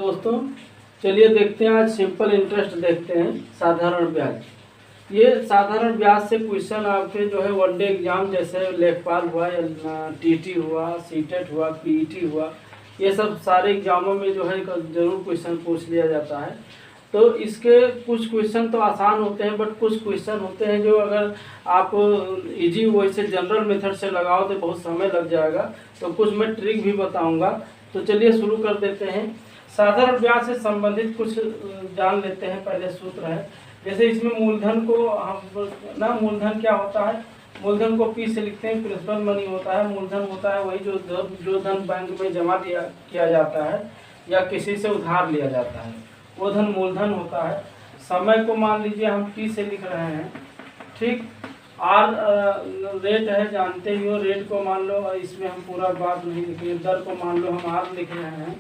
दोस्तों, चलिए देखते हैं आज सिंपल इंटरेस्ट देखते हैं साधारण ब्याज। ये साधारण ब्याज से क्वेश्चन आपके जो है वनडे एग्जाम जैसे लेखपाल हुआ या टीटी हुआ, सीटेट हुआ, पीईटी हुआ, ये सब सारे एग्जामों में जो है जरूर क्वेश्चन पूछ लिया जाता है। तो इसके कुछ क्वेश्चन तो आसान होते हैं, बट कुछ क्वेश्चन होते हैं जो अगर आप इजी वे से जनरल मेथड से लगाओ तो बहुत समय लग जाएगा। तो कुछ मैं ट्रिक भी बताऊंगा। तो चलिए शुरू कर देते हैं। साधारण ब्याज से संबंधित कुछ जान लेते हैं। पहले सूत्र है, जैसे इसमें मूलधन को हम मूलधन क्या होता है, मूलधन को पी से लिखते हैं। प्रिंसिपल मनी होता है, मूलधन होता है वही जो धन बैंक में जमा किया जाता है या किसी से उधार लिया जाता है, वो धन मूलधन होता है। समय को मान लीजिए हम टी से लिख रहे हैं, ठीक। आर रेट है, जानते ही हो, रेट को मान लो, इसमें हम पूरा बात नहीं लिखेंगे। दर को मान लो हम आर लिख रहे हैं।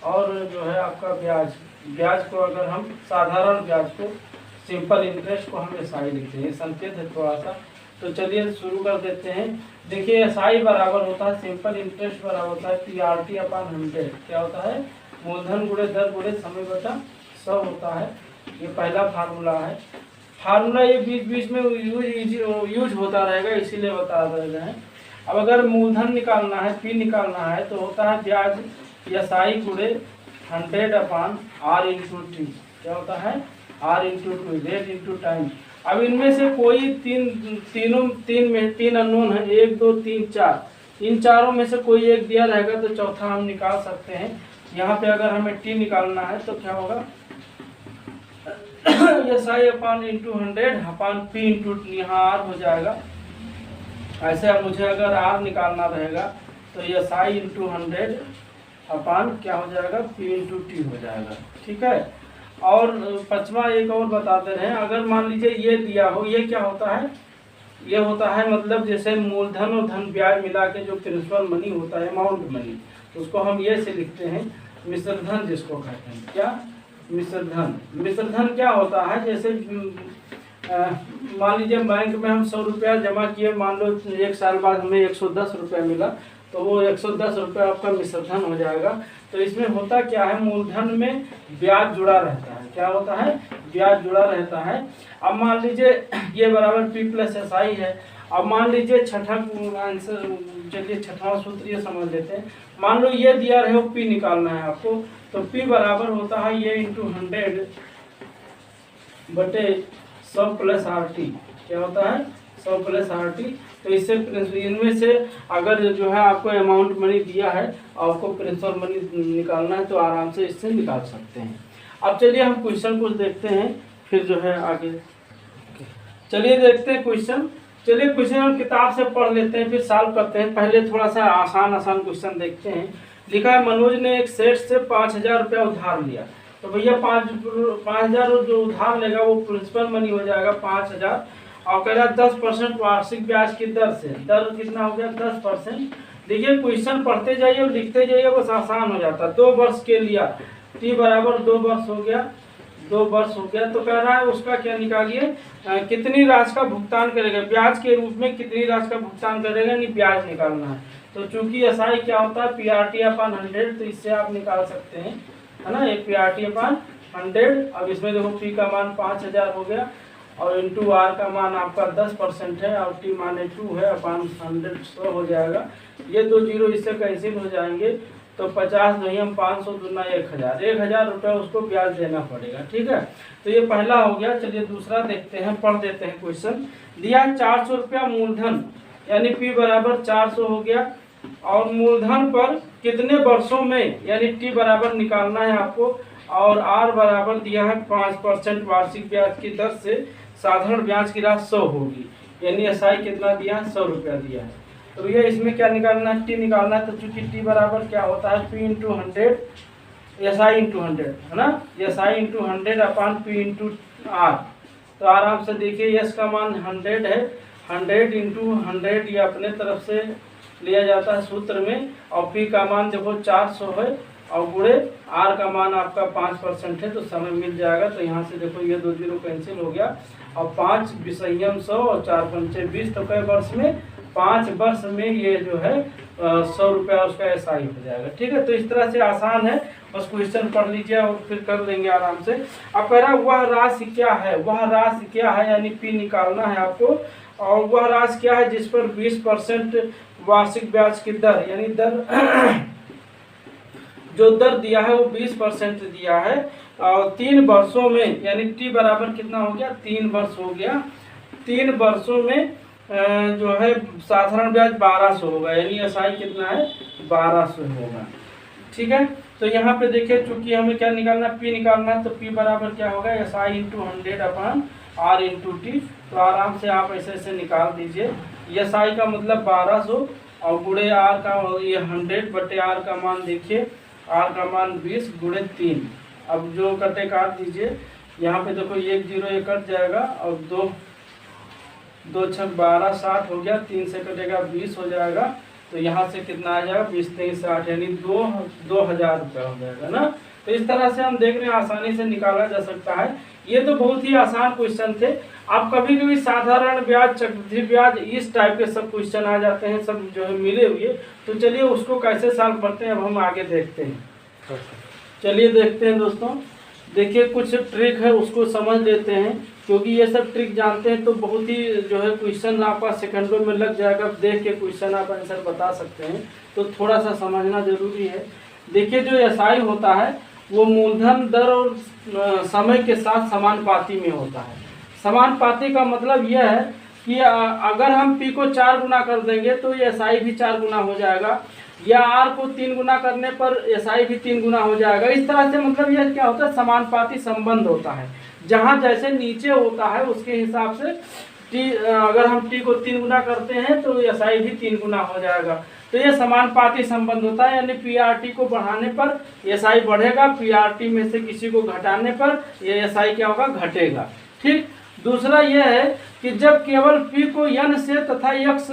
और जो है आपका ब्याज, ब्याज को अगर हम साधारण ब्याज को, सिंपल इंटरेस्ट को हम एसआई लिखते हैं। संकेत है थोड़ा सा। तो चलिए शुरू कर देते हैं। देखिए एसआई बराबर होता है, सिंपल इंटरेस्ट बराबर होता है पीआरटी अपॉन 100। क्या होता है, मूलधन गुणे दर गुणे समय बटा 100 होता है। ये पहला फार्मूला है। फार्मूला ये बीच बीच में यूज होता रहेगा, इसीलिए बता रहे हैं। अब अगर मूलधन निकालना है, पी निकालना है, तो होता है ब्याज एसआई गुणे 100 अपॉन आर इंटू टी। क्या होता है, R into two, rate into time. अब इनमें से कोई तीन अननोन है, 1 2 3 4। इन चारों में से कोई एक दिया रहेगा तो चौथा हम निकाल सकते हैं। यहाँ पे अगर हमें टी निकालना है तो क्या होगा, SI upon into 100 upon P into, यहाँ आर हो जाएगा। ऐसे अब मुझे अगर आर निकालना रहेगा तो एसआई इंटू 100 अपॉन क्या हो जाएगा, पी इंटू टी हो जाएगा। ठीक है। और पांचवा एक और बताते रहे, अगर मान लीजिए ये दिया हो, ये क्या होता है, ये होता है मतलब जैसे मूलधन और धन ब्याज मिला के जो प्रिंसिपल मनी होता है, अमाउंट मनी, उसको हम ये से लिखते हैं मिश्र धन, जिसको कहते हैं क्या, मिश्र धन। मिश्र धन क्या होता है, जैसे मान लीजिए बैंक में हम 100 रुपया जमा किए, मान लो 1 साल बाद हमें 110 रुपया मिला, तो वो 110 रुपया आपका मिश्र धन हो जाएगा। तो इसमें होता क्या है, मूलधन में ब्याज जुड़ा रहता है। क्या होता है, ब्याज जुड़ा रहता है। अब मान लीजिए ये बराबर पी प्लस एस आई है। अब मान लीजिए छठा आंसर, चलिए छठवां सूत्र ये समझ लेते हैं। मान लो ये दिया रहे हो, पी निकालना है आपको, तो पी बराबर होता है ये इंटू 100 बटे 100 प्लस आर टी। क्या होता है, 100 प्लस आर टी। तो इससे इनमें से अगर जो है आपको अमाउंट मनी दिया है, आपको प्रिंसिपल मनी निकालना है, तो आराम से इससे निकाल सकते हैं। अब चलिए हम क्वेश्चन कुछ देखते हैं, फिर जो है आगे चलिए देखते हैं क्वेश्चन। चलिए क्वेश्चन हम किताब से पढ़ लेते हैं, फिर सॉल्व करते हैं। पहले थोड़ा सा आसान क्वेश्चन देखते हैं। लिखा है, मनोज ने एक सेठ से 5000 रुपया उधार लिया। तो भैया 5000 जो उधार लेगा वो प्रिंसिपल मनी हो जाएगा 5000। और कह रहा 10% वार्षिक ब्याज की दर से, दर कितना हो गया, 10%। देखिए क्वेश्चन पढ़ते जाइए और लिखते जाइए, बस आसान हो जाता है। 2 वर्ष के लिया, टी बराबर 2 वर्ष हो गया, 2 वर्ष हो गया। तो कह रहा है उसका क्या निकालिए, कितनी राशि का भुगतान करेगा, ब्याज के रूप में कितनी राशि का भुगतान करेगा, नहीं ब्याज निकालना है। तो चूंकि एसआई क्या होता है, पीआरटी अपॉन 100, तो इससे आप निकाल सकते हैं, है ना, एक पीआरटी अपॉन 100। अब इसमें देखो पी का मान 5000 हो गया, और इंटू आर का मान आपका 10% है, और टी माने 2 है, अपॉन 100 100 हो जाएगा। ये 2 जीरो इससे कैंसिल हो जाएंगे, तो 50 नहीं, हम 500 दूना 1000 रुपये उसको ब्याज देना पड़ेगा। ठीक है। तो ये पहला हो गया। चलिए दूसरा देखते हैं, पढ़ देते हैं क्वेश्चन। दिया 400 रुपया मूलधन, यानी पी बराबर 400 हो गया, और मूलधन पर कितने वर्षों में, यानी टी बराबर निकालना है आपको, और आर बराबर दिया है 5% वार्षिक ब्याज की दर से साधारण ब्याज की राशि 100 होगी, यानी एसआई कितना दिया है, 100 रुपया दिया है। तो भैया इसमें क्या निकालना है, टी निकालना है। तो चूंकि टी बराबर क्या होता है, पी इंटू 100 एसआई इंटू 100, है ना, SI into 100 upon P into R. तो आराम से देखिए, एस का मान 100 है, 100 इंटू 100 ये अपने तरफ से लिया जाता है सूत्र में, और पी का मान देखो 400 है, और गुणे आर का मान आपका 5% है, तो समय मिल जाएगा। तो यहाँ से देखो ये 2 जीरो कैंसिल हो गया, और 5 विषयम 100 और 4 पंचे 20, तो कई वर्ष में 5 वर्ष में ये जो है 100 रुपया उसका SI हो जाएगा। ठीक है, तो इस तरह से आसान है, बस क्वेश्चन पढ़ लीजिए और फिर कर लेंगे आराम से। अब कह रहा है वह राशि क्या है, वह राशि क्या है, यानी P निकालना है आपको। और वह राशि क्या है जिस पर 20% वार्षिक ब्याज की दर, यानी दर जो दर दिया है वो 20% दिया है, और 3 वर्षों में, यानी T बराबर कितना हो गया, 3 वर्ष हो गया। 3 वर्षों में जो है साधारण ब्याज 1200 होगा, यानी SI कितना है, 1200 होगा। ठीक है, तो यहाँ पे देखिए चूंकि हमें क्या निकालना है, P निकालना है, तो P बराबर क्या होगा, SI × 100/R × T। तो आराम से आप ऐसे ऐसे निकाल दीजिए। SI का मतलब 1200 और गुणे R का ये 100/R का मान देखिए, R का मान 20 × 3। अब जो कटे काट दीजिए, यहाँ पे देखो 1 0 ये कट जाएगा और 2 6 12 60 हो गया, 3 से कटेगा 20 हो जाएगा। तो यहाँ से कितना आ जाएगा, 20 3 60, यानी 2000 रुपया हो जाएगा ना। तो इस तरह से हम देख रहे हैं आसानी से निकाला जा सकता है। ये तो बहुत ही आसान क्वेश्चन थे। आप कभी कभी साधारण ब्याज, चक्रवृद्धि ब्याज, इस टाइप के सब क्वेश्चन आ जाते हैं, सब जो है मिले हुए। तो चलिए उसको कैसे सॉल्व करते हैं अब हम आगे देखते हैं। चलिए देखते हैं दोस्तों, देखिए कुछ ट्रिक है उसको समझ लेते हैं, क्योंकि ये सब ट्रिक जानते हैं तो बहुत ही जो है क्वेश्चन आपका सेकंडों में लग जाएगा। देख के क्वेश्चन आप आंसर बता सकते हैं, तो थोड़ा सा समझना जरूरी है। देखिए जो SI होता है वो मूलधन दर और समय के साथ समानुपाती में होता है। समानुपाती का मतलब यह है कि अगर हम P को 4 गुना कर देंगे तो SI भी 4 गुना हो जाएगा, या R को 3 गुना करने पर SI भी 3 गुना हो जाएगा। इस तरह से मतलब यह क्या होता है, समानुपाती संबंध होता है। जहाँ जैसे नीचे होता है उसके हिसाब से T, अगर हम T को 3 गुना करते हैं तो SI भी 3 गुना हो जाएगा। तो ये समानुपाती संबंध होता है, यानी PRT को बढ़ाने पर SI बढ़ेगा, PRT में से किसी को घटाने पर ये SI क्या होगा, घटेगा। ठीक, दूसरा यह है कि जब केवल P को N से तथा X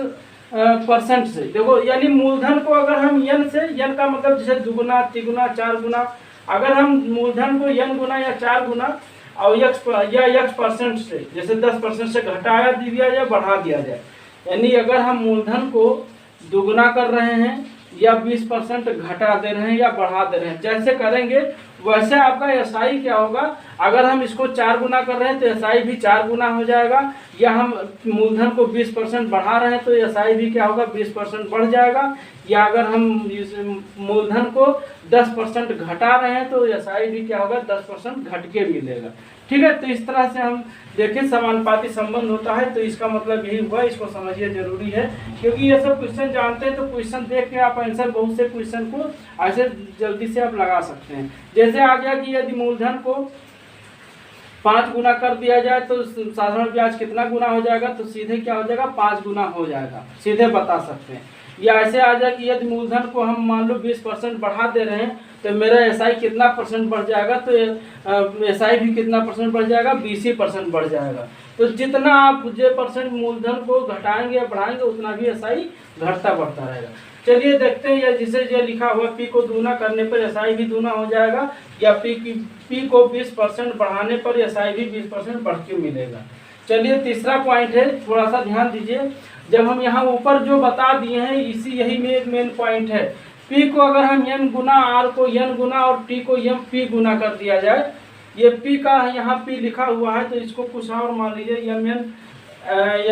% से, देखो यानी मूलधन को अगर हम N से, N का मतलब जैसे 2 गुना 3 गुना 4 गुना, अगर हम मूलधन को N गुना या 4 गुना और X% से, जैसे 10% से घटाया दिया जाए, बढ़ा दिया जाए, यानी अगर हम मूलधन को दुगुना कर रहे हैं या 20% घटा दे रहे हैं या बढ़ा दे रहे हैं, जैसे करेंगे वैसे आपका SI क्या होगा। अगर हम इसको 4 गुना कर रहे हैं तो SI भी 4 गुना हो जाएगा, या हम मूलधन को 20% बढ़ा रहे हैं तो SI भी क्या होगा, 20% बढ़ जाएगा, या अगर हम मूलधन को 10% घटा रहे हैं तो SI भी क्या होगा, 10% घट के मिलेगा। ठीक है, तो इस तरह से हम देखें समानुपाती संबंध होता है। तो इसका मतलब यही हुआ, इसको समझिए जरूरी है, क्योंकि ये सब क्वेश्चन जानते हैं तो क्वेश्चन देख के आप आंसर बहुत से क्वेश्चन को ऐसे जल्दी से आप लगा सकते हैं। जैसे आ गया कि यदि मूलधन को 5 गुना कर दिया जाए तो साधारण ब्याज कितना गुना हो जाएगा, तो सीधे क्या हो जाएगा, 5 गुना हो जाएगा, सीधे बता सकते हैं। या ऐसे आ जाए कि यदि मूलधन को हम मान लो 20% बढ़ा दे रहे हैं तो मेरा SI कितना % बढ़ जाएगा, तो SI भी कितना % बढ़ जाएगा, 20% बढ़ जाएगा। तो जितना आप जो % मूलधन को घटाएंगे या बढ़ाएंगे उतना भी SI घटता बढ़ता रहेगा। चलिए देखते हैं, या जिसे जो लिखा हुआ P को दूना करने पर SI भी दूना हो जाएगा, या P को 20% बढ़ाने पर SI भी 20% बढ़ के मिलेगा। चलिए तीसरा पॉइंट है, थोड़ा सा ध्यान दीजिए। जब हम यहाँ ऊपर जो बता दिए हैं यही में एक मेन पॉइंट है। P को अगर हम N गुना, R को N गुना और T को P गुना कर दिया जाए, ये P का यहाँ P लिखा हुआ है तो इसको कुछ और मान लीजिए,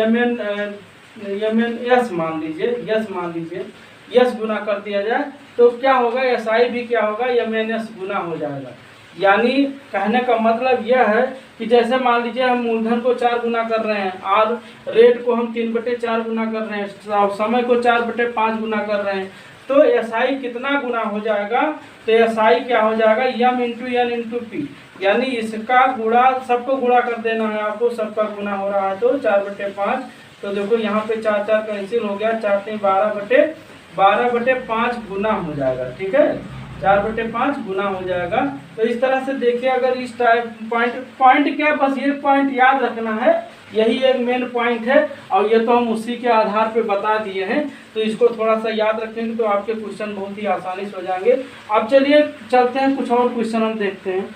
MNS मान लीजिए, यस मान लीजिए, यस गुना कर दिया जाए तो क्या होगा, SI भी क्या होगा, MNS गुना हो जाएगा। यानी कहने का मतलब यह है कि जैसे मान लीजिए हम मूलधन को 4 गुना कर रहे हैं और रेट को हम 3/4 गुना कर रहे हैं, समय को 4/5 गुना कर रहे हैं, तो SI कितना गुना हो जाएगा, तो SI क्या हो जाएगा, M × N × P, यानी इसका गुणा, सबको गुणा कर देना है आपको, सबका गुना हो रहा है तो 4/5। तो देखो यहाँ पे 4 4 कैंसिल हो गया, 4 3 12/5 गुना हो जाएगा। ठीक है, 4/5 गुना हो जाएगा। तो इस तरह से देखिए, अगर इस टाइप पॉइंट क्या, बस ये पॉइंट याद रखना है, यही एक मेन पॉइंट है, और ये तो हम उसी के आधार पे बता दिए हैं। तो इसको थोड़ा सा याद रखेंगे तो आपके क्वेश्चन बहुत ही आसानी से हो जाएंगे। अब चलिए चलते हैं, कुछ और क्वेश्चन हम देखते हैं।